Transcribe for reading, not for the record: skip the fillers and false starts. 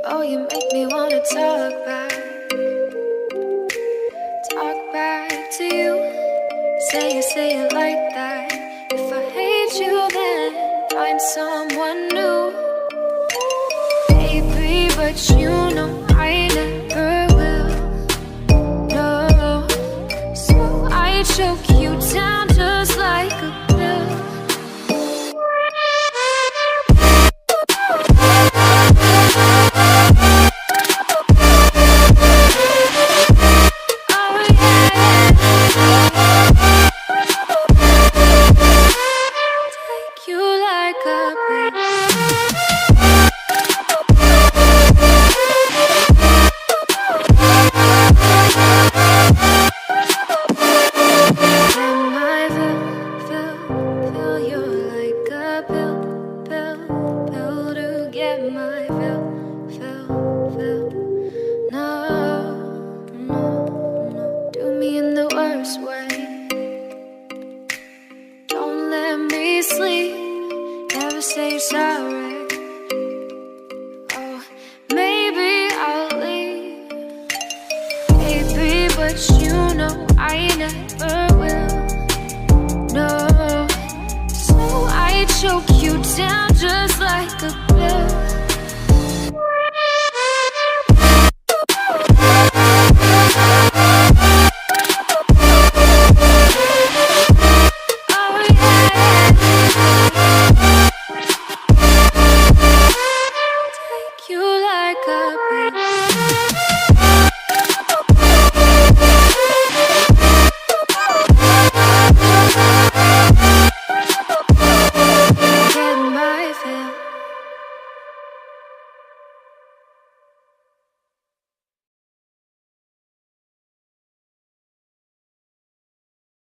Oh, you make me wanna talk back to you. Say it like that. If I hate you, then find someone new. Baby, but you know I never will. No, so I choke you down just like a pill. Sleep, never say sorry. Oh, maybe I'll leave, baby, but you know I never